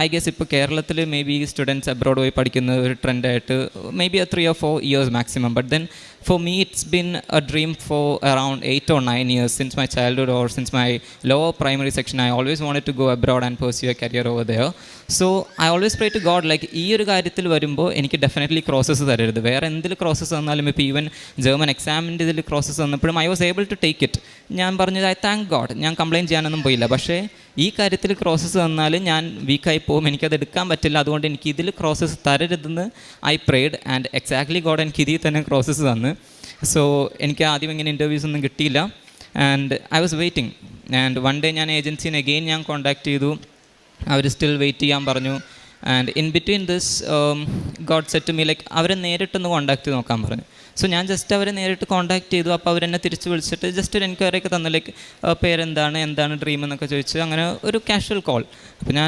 I guess ഇപ്പോൾ കേരളത്തിൽ may be students abroad പോയി പഠിക്കുന്ന ഒരു ട്രെൻഡായിട്ട് maybe 3 or 4 years maximum. But then for me it's been a dream for around 8 or 9 years since my childhood or since my lower primary section. I always wanted to go abroad and pursue a career over there. So I always pray to God like ഈ ഒരു കാര്യത്തിൽ വരുമ്പോൾ എനിക്ക് definitely crosses തരരുത്. വേറെ എന്തിൽ crosses തന്നാലും ഇപ്പോൾ even German എക്സാമിൻ്റെ ഇതിൽ ക്രോസസ് തന്നപ്പോഴും I was able to take it. ഞാൻ പറഞ്ഞത് ഐ താങ്ക് ഗോഡ്, ഞാൻ കംപ്ലയിൻറ്റ് ചെയ്യാനൊന്നും പോയില്ല. പക്ഷേ ഈ കാര്യത്തിൽ ക്രോസസ് തന്നാൽ ഞാൻ വീക്കായി പോകും, എനിക്കത് എടുക്കാൻ പറ്റില്ല. അതുകൊണ്ട് എനിക്ക് ഇതിൽ ക്രോസസ് തരരുതെന്ന് I prayed and exactly God എനിക്ക് ഇതിൽ തന്നെ ക്രോസസ് തന്ന്. സോ എനിക്ക് ആദ്യം ഇങ്ങനെ ഇൻ്റർവ്യൂസ് ഒന്നും കിട്ടിയില്ല and I was waiting. And one day ഞാൻ ഏജൻസീനെ അഗെയിൻ ഞാൻ കോൺടാക്ട് ചെയ്തു. അവർ സ്റ്റിൽ വെയിറ്റ് ചെയ്യാൻ പറഞ്ഞു. And in between this God set me like അവരെ നേരിട്ടൊന്ന് കോൺടാക്ട് ചെയ്ത് നോക്കാൻ പറഞ്ഞു. സോ ഞാൻ ജസ്റ്റ് അവരെ നേരിട്ട് കോൺടാക്ട് ചെയ്തു. അപ്പോൾ അവരെന്നെ തിരിച്ച് വിളിച്ചിട്ട് ജസ്റ്റ് ഒരു എൻക്വയറി ഒക്കെ തന്നു, ലൈക്ക് പേരെന്താണ്, എന്താണ് ഡ്രീം എന്നൊക്കെ ചോദിച്ചു. അങ്ങനെ ഒരു കാഷ്വൽ കോൾ. അപ്പോൾ ഞാൻ